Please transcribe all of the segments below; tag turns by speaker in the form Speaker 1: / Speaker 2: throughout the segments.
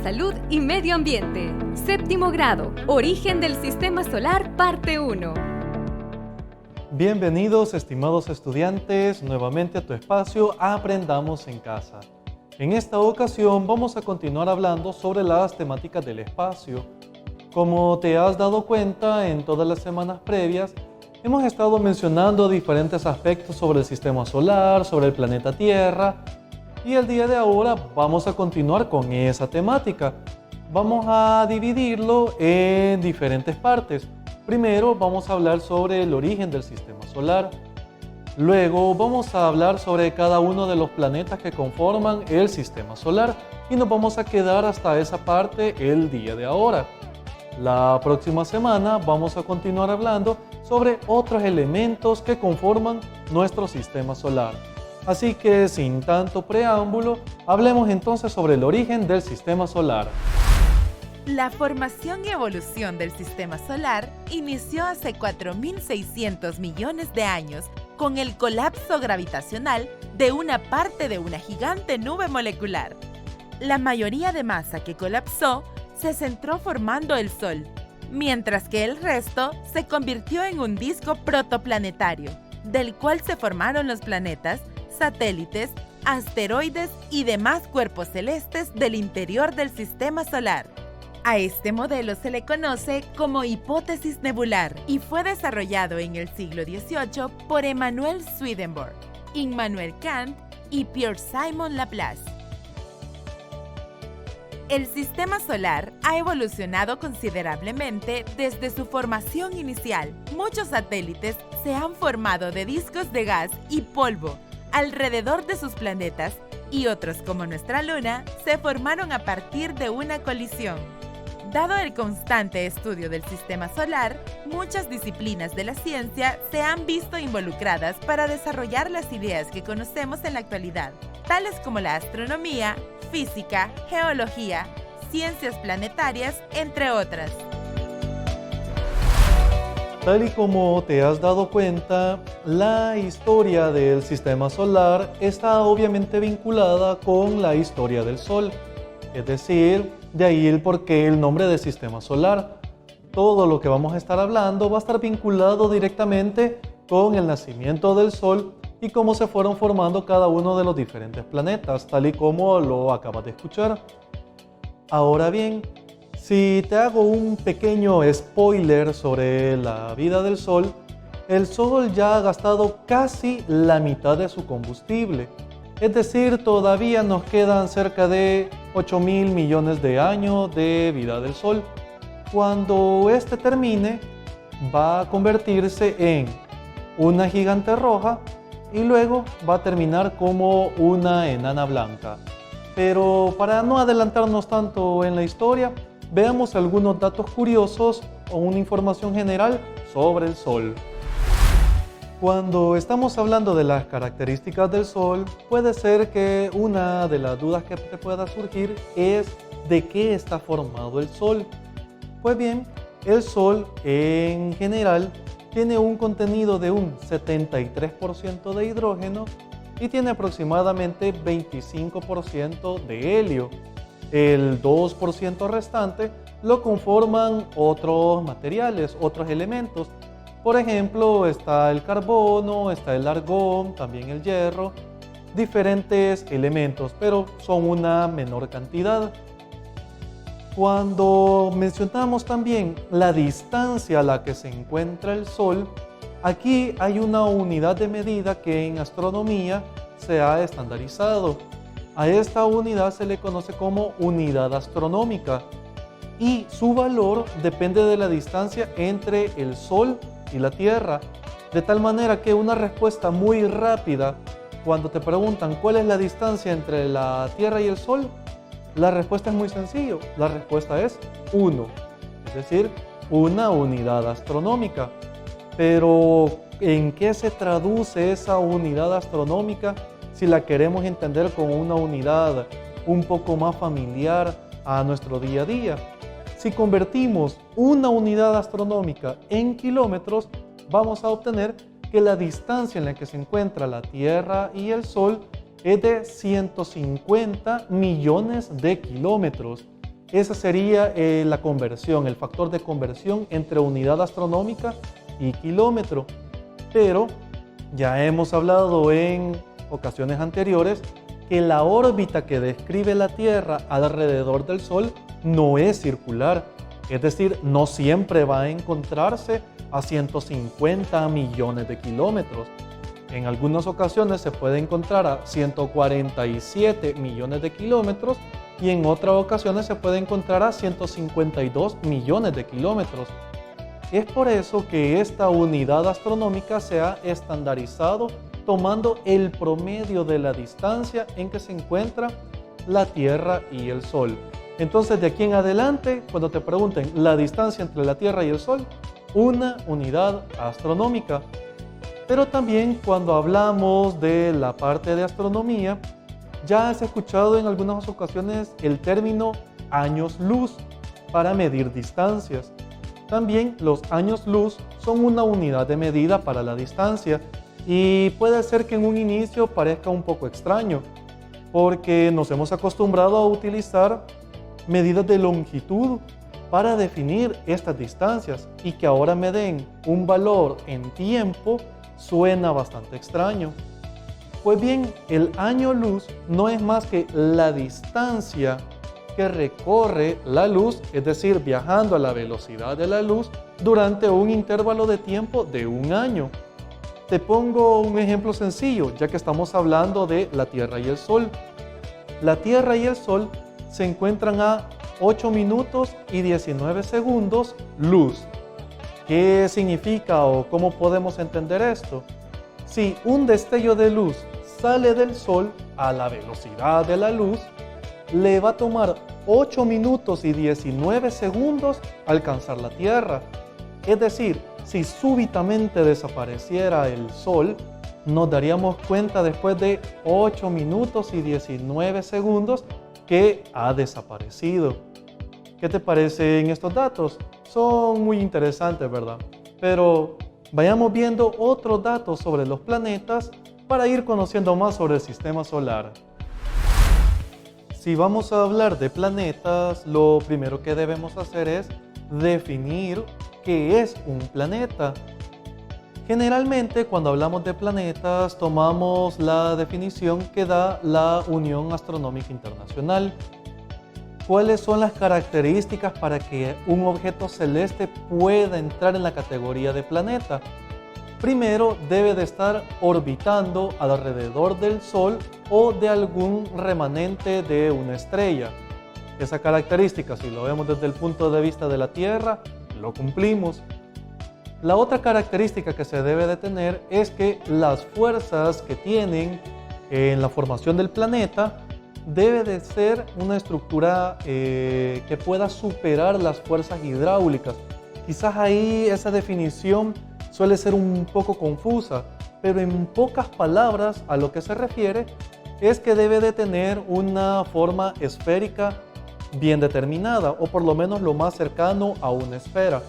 Speaker 1: salud y medio ambiente. Séptimo grado, Origen del Sistema Solar, parte 1.
Speaker 2: Bienvenidos, estimados estudiantes, nuevamente a tu espacio Aprendamos en Casa. En esta ocasión vamos a continuar hablando sobre las temáticas del espacio. Como te has dado cuenta, en todas las semanas previas hemos estado mencionando diferentes aspectos sobre el sistema solar, sobre el planeta Tierra, y el día de ahora vamos a continuar con esa temática. Vamos a dividirlo en diferentes partes. Primero vamos a hablar sobre el origen del sistema solar. Luego vamos a hablar sobre cada uno de los planetas que conforman el sistema solar y nos vamos a quedar hasta esa parte el día de ahora. La próxima semana vamos a continuar hablando sobre otros elementos que conforman nuestro sistema solar. Así que sin tanto preámbulo, hablemos entonces sobre el origen del sistema solar.
Speaker 3: La formación y evolución del sistema solar inició hace 4.600 millones de años con el colapso gravitacional de una parte de una gigante nube molecular. La mayoría de masa que colapsó se centró formando el Sol, mientras que el resto se convirtió en un disco protoplanetario, del cual se formaron los planetas, satélites, asteroides y demás cuerpos celestes del interior del sistema solar. A este modelo se le conoce como hipótesis nebular y fue desarrollado en el siglo XVIII por Emmanuel Swedenborg, Immanuel Kant y Pierre-Simon Laplace. El sistema solar ha evolucionado considerablemente desde su formación inicial. Muchos satélites se han formado de discos de gas y polvo alrededor de sus planetas y otros, como nuestra Luna, se formaron a partir de una colisión. Dado el constante estudio del sistema solar, muchas disciplinas de la ciencia se han visto involucradas para desarrollar las ideas que conocemos en la actualidad, tales como la astronomía, física, geología, ciencias planetarias, entre otras.
Speaker 2: Tal y como te has dado cuenta, la historia del sistema solar está obviamente vinculada con la historia del Sol. Es decir, de ahí el porqué el nombre de sistema solar. Todo lo que vamos a estar hablando va a estar vinculado directamente con el nacimiento del Sol y cómo se fueron formando cada uno de los diferentes planetas, tal y como lo acabas de escuchar. Ahora bien, si te hago un pequeño spoiler sobre la vida del Sol, el Sol ya ha gastado casi la mitad de su combustible. Es decir, todavía nos quedan cerca de 8.000 millones de años de vida del Sol. Cuando este termine, va a convertirse en una gigante roja y luego va a terminar como una enana blanca. Pero para no adelantarnos tanto en la historia, veamos algunos datos curiosos o una información general sobre el Sol. Cuando estamos hablando de las características del Sol, puede ser que una de las dudas que te pueda surgir es ¿de qué está formado el Sol? Pues bien, el Sol en general tiene un contenido de un 73% de hidrógeno y tiene aproximadamente 25% de helio. El 2% restante lo conforman otros materiales, otros elementos. Por ejemplo, está el carbono, está el argón, también el hierro, diferentes elementos, pero son una menor cantidad. Cuando mencionamos también la distancia a la que se encuentra el Sol, aquí hay una unidad de medida que en astronomía se ha estandarizado. A esta unidad se le conoce como unidad astronómica y su valor depende de la distancia entre el Sol y la Tierra, de tal manera que una respuesta muy rápida cuando te preguntan cuál es la distancia entre la Tierra y el Sol, la respuesta es muy sencilla, la respuesta es 1, es decir, una unidad astronómica. Pero ¿en qué se traduce esa unidad astronómica si la queremos entender como una unidad un poco más familiar a nuestro día a día? Si convertimos una unidad astronómica en kilómetros, vamos a obtener que la distancia en la que se encuentra la Tierra y el Sol es de 150 millones de kilómetros. Esa sería la conversión, el factor de conversión entre unidad astronómica y kilómetro. Pero ya hemos hablado en ocasiones anteriores que la órbita que describe la Tierra alrededor del Sol no es circular. Es decir, no siempre va a encontrarse a 150 millones de kilómetros. En algunas ocasiones se puede encontrar a 147 millones de kilómetros y en otras ocasiones se puede encontrar a 152 millones de kilómetros. Es por eso que esta unidad astronómica se ha estandarizado tomando el promedio de la distancia en que se encuentra la Tierra y el Sol. Entonces, de aquí en adelante, cuando te pregunten la distancia entre la Tierra y el Sol, una unidad astronómica. Pero también cuando hablamos de la parte de astronomía, ya has escuchado en algunas ocasiones el término años luz para medir distancias. También los años luz son una unidad de medida para la distancia y puede ser que en un inicio parezca un poco extraño porque nos hemos acostumbrado a utilizar medidas de longitud para definir estas distancias y que ahora me den un valor en tiempo suena bastante extraño. Pues bien, el año luz no es más que la distancia que recorre la luz, es decir, viajando a la velocidad de la luz durante un intervalo de tiempo de un año. Te pongo un ejemplo sencillo, ya que estamos hablando de la Tierra y el Sol. La Tierra y el Sol se encuentran a 8 minutos y 19 segundos luz. ¿Qué significa o cómo podemos entender esto? Si un destello de luz sale del Sol a la velocidad de la luz, le va a tomar 8 minutos y 19 segundos alcanzar la Tierra. Es decir, si súbitamente desapareciera el Sol, nos daríamos cuenta después de 8 minutos y 19 segundos que ha desaparecido. ¿Qué te parecen estos datos? Son muy interesantes, ¿verdad? Pero vayamos viendo otros datos sobre los planetas para ir conociendo más sobre el sistema solar. Si vamos a hablar de planetas, lo primero que debemos hacer es definir qué es un planeta. Generalmente, cuando hablamos de planetas, tomamos la definición que da la Unión Astronómica Internacional. ¿Cuáles son las características para que un objeto celeste pueda entrar en la categoría de planeta? Primero, debe de estar orbitando alrededor del Sol o de algún remanente de una estrella. Esa característica, si lo vemos desde el punto de vista de la Tierra, lo cumplimos. La otra característica que se debe de tener es que las fuerzas que tienen en la formación del planeta debe de ser una estructura que pueda superar las fuerzas hidráulicas. Quizás ahí esa definición suele ser un poco confusa, pero en pocas palabras a lo que se refiere es que debe de tener una forma esférica bien determinada, o por lo menos lo más cercano a una esfera.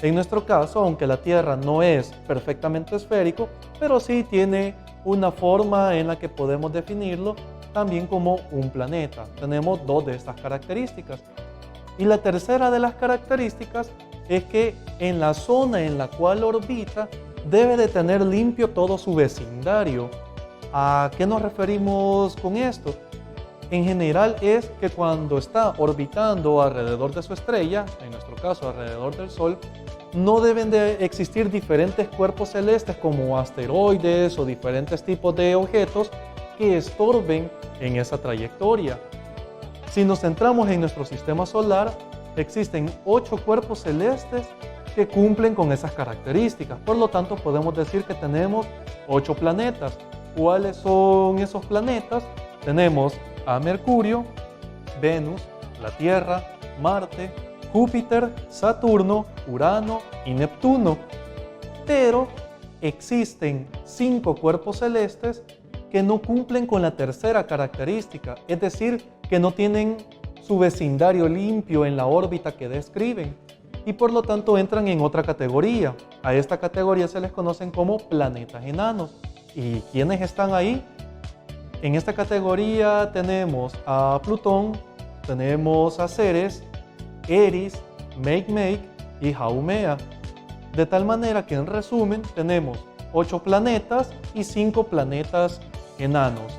Speaker 2: En nuestro caso, aunque la Tierra no es perfectamente esférico, pero sí tiene una forma en la que podemos definirlo también como un planeta. Tenemos dos de estas características. Y la tercera de las características es que en la zona en la cual orbita debe de tener limpio todo su vecindario. ¿A qué nos referimos con esto? En general es que cuando está orbitando alrededor de su estrella, en nuestro caso alrededor del Sol, no deben de existir diferentes cuerpos celestes como asteroides o diferentes tipos de objetos que estorben en esa trayectoria. Si nos centramos en nuestro sistema solar, existen 8 cuerpos celestes que cumplen con esas características. Por lo tanto, podemos decir que tenemos 8 planetas. ¿Cuáles son esos planetas? Tenemos a Mercurio, Venus, la Tierra, Marte, Júpiter, Saturno, Urano y Neptuno. Pero existen 5 cuerpos celestes que no cumplen con la tercera característica, es decir, que no tienen su vecindario limpio en la órbita que describen y por lo tanto entran en otra categoría. A esta categoría se les conocen como planetas enanos. ¿Y quiénes están ahí? En esta categoría tenemos a Plutón, tenemos a Ceres, Eris, Makemake y Haumea. De tal manera que en resumen tenemos 8 planetas y 5 planetas enanos.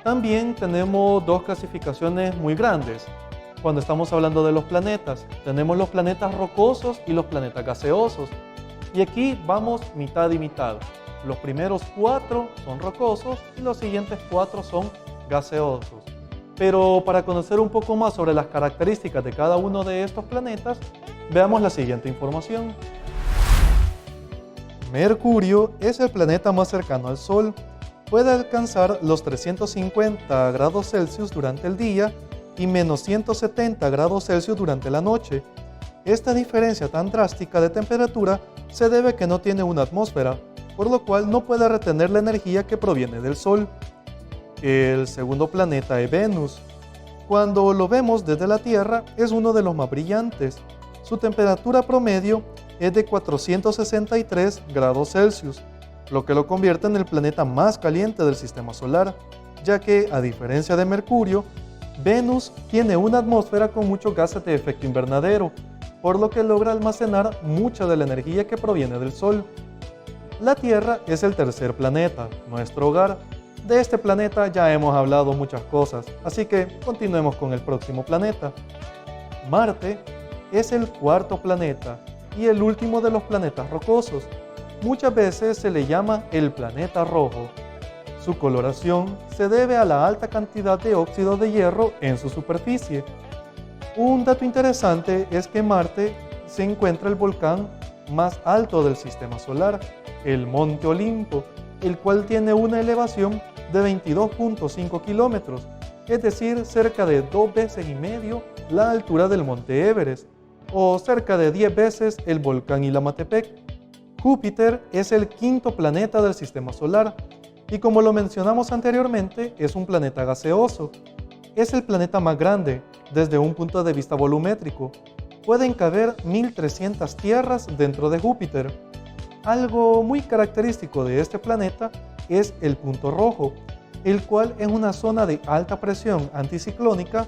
Speaker 2: También tenemos 2 clasificaciones muy grandes. Cuando estamos hablando de los planetas, tenemos los planetas rocosos y los planetas gaseosos. Y aquí vamos mitad y mitad. Los primeros 4 son rocosos y los siguientes 4 son gaseosos. Pero para conocer un poco más sobre las características de cada uno de estos planetas, veamos la siguiente información. Mercurio es el planeta más cercano al Sol. Puede alcanzar los 350 grados Celsius durante el día y menos 170 grados Celsius durante la noche. Esta diferencia tan drástica de temperatura se debe a que no tiene una atmósfera, por lo cual no puede retener la energía que proviene del Sol. El segundo planeta es Venus. Cuando lo vemos desde la Tierra es uno de los más brillantes. Su temperatura promedio es de 463 grados Celsius, lo que lo convierte en el planeta más caliente del sistema solar, ya que, a diferencia de Mercurio, Venus tiene una atmósfera con muchos gases de efecto invernadero, por lo que logra almacenar mucha de la energía que proviene del Sol. La Tierra es el tercer planeta, nuestro hogar. De este planeta ya hemos hablado muchas cosas, así que continuemos con el próximo planeta. Marte es el cuarto planeta y el último de los planetas rocosos. Muchas veces se le llama el planeta rojo. Su coloración se debe a la alta cantidad de óxido de hierro en su superficie. Un dato interesante es que en Marte se encuentra el volcán más alto del sistema solar, el Monte Olimpo, el cual tiene una elevación de 22.5 kilómetros, es decir, cerca de 2 veces y medio la altura del Monte Everest, o cerca de 10 veces el volcán Ilamatepec. Júpiter es el quinto planeta del sistema solar, y como lo mencionamos anteriormente, es un planeta gaseoso. Es el planeta más grande desde un punto de vista volumétrico. Pueden caber 1.300 tierras dentro de Júpiter. Algo muy característico de este planeta es el punto rojo, el cual es una zona de alta presión anticiclónica,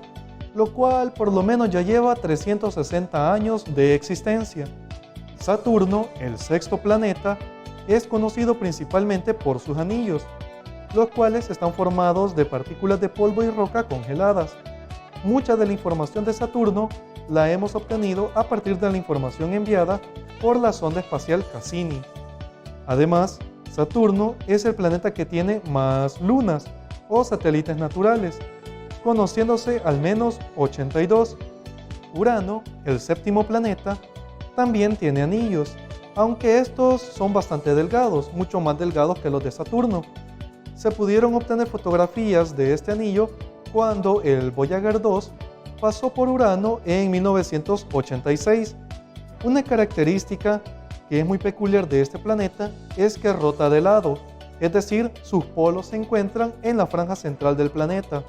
Speaker 2: lo cual por lo menos ya lleva 360 años de existencia. Saturno, el sexto planeta, es conocido principalmente por sus anillos, los cuales están formados de partículas de polvo y roca congeladas. Mucha de la información de Saturno la hemos obtenido a partir de la información enviada por la sonda espacial Cassini. Además, Saturno es el planeta que tiene más lunas o satélites naturales, conociéndose al menos 82. Urano, el séptimo planeta, también tiene anillos, aunque estos son bastante delgados, mucho más delgados que los de Saturno. Se pudieron obtener fotografías de este anillo cuando el Voyager 2 pasó por Urano en 1986. Una característica que es muy peculiar de este planeta es que rota de lado, es decir, sus polos se encuentran en la franja central del planeta.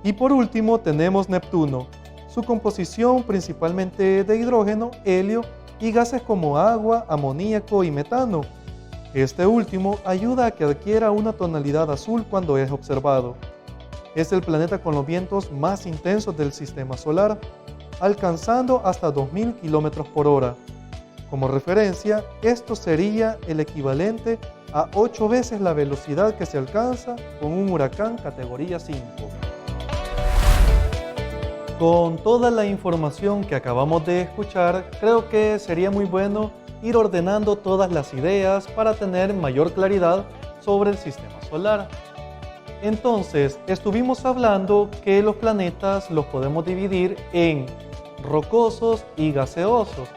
Speaker 2: Y por último tenemos Neptuno. Su composición principalmente de hidrógeno, helio y gases como agua, amoníaco y metano. Este último ayuda a que adquiera una tonalidad azul cuando es observado. Es el planeta con los vientos más intensos del sistema solar, alcanzando hasta 2000 km por hora. Como referencia, esto sería el equivalente a 8 veces la velocidad que se alcanza con un huracán categoría 5. Con toda la información que acabamos de escuchar, creo que sería muy bueno ir ordenando todas las ideas para tener mayor claridad sobre el sistema solar. Entonces, estuvimos hablando que los planetas los podemos dividir en rocosos y gaseosos,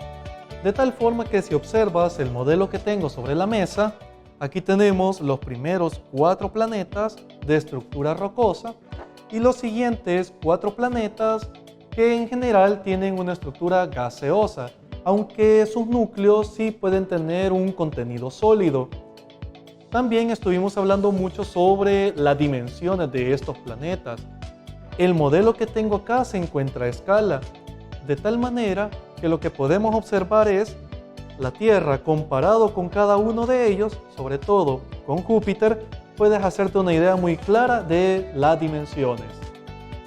Speaker 2: de tal forma que si observas el modelo que tengo sobre la mesa, aquí tenemos los primeros 4 planetas de estructura rocosa y los siguientes 4 planetas que en general tienen una estructura gaseosa, aunque sus núcleos sí pueden tener un contenido sólido. También estuvimos hablando mucho sobre las dimensiones de estos planetas. El modelo que tengo acá se encuentra a escala, de tal manera que lo que podemos observar es la Tierra comparado con cada uno de ellos, sobre todo con Júpiter, puedes hacerte una idea muy clara de las dimensiones.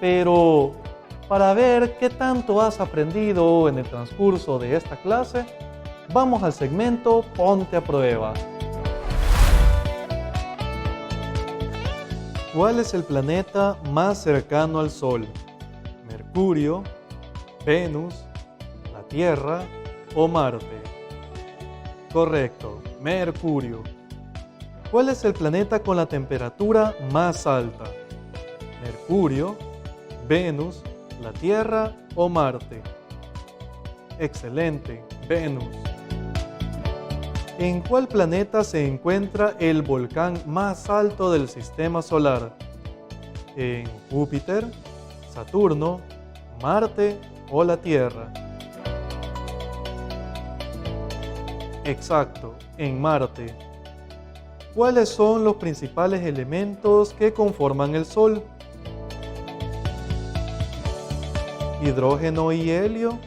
Speaker 2: Pero para ver qué tanto has aprendido en el transcurso de esta clase, vamos al segmento Ponte a Prueba. ¿Cuál es el planeta más cercano al Sol? ¿Mercurio, Venus, la Tierra o Marte? Correcto, Mercurio. ¿Cuál es el planeta con la temperatura más alta? ¿Mercurio, Venus, la Tierra o Marte? Excelente, Venus. ¿En cuál planeta se encuentra el volcán más alto del sistema solar? ¿En Júpiter, Saturno, Marte o la Tierra? Exacto, en Marte. ¿Cuáles son los principales elementos que conforman el Sol? Hidrógeno y helio,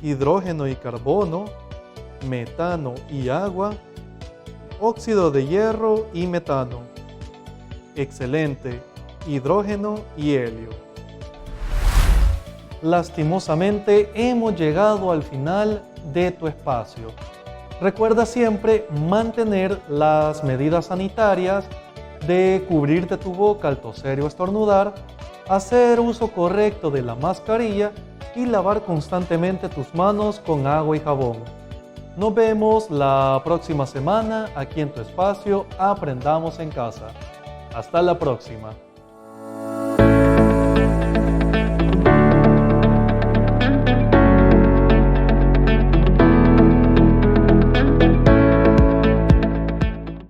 Speaker 2: hidrógeno y carbono, metano y agua, óxido de hierro y metano. Excelente, hidrógeno y helio. Lastimosamente hemos llegado al final de tu espacio. Recuerda siempre mantener las medidas sanitarias de cubrirte tu boca al toser o estornudar, hacer uso correcto de la mascarilla y lavar constantemente tus manos con agua y jabón. Nos vemos la próxima semana aquí en tu espacio Aprendamos en Casa. Hasta la próxima.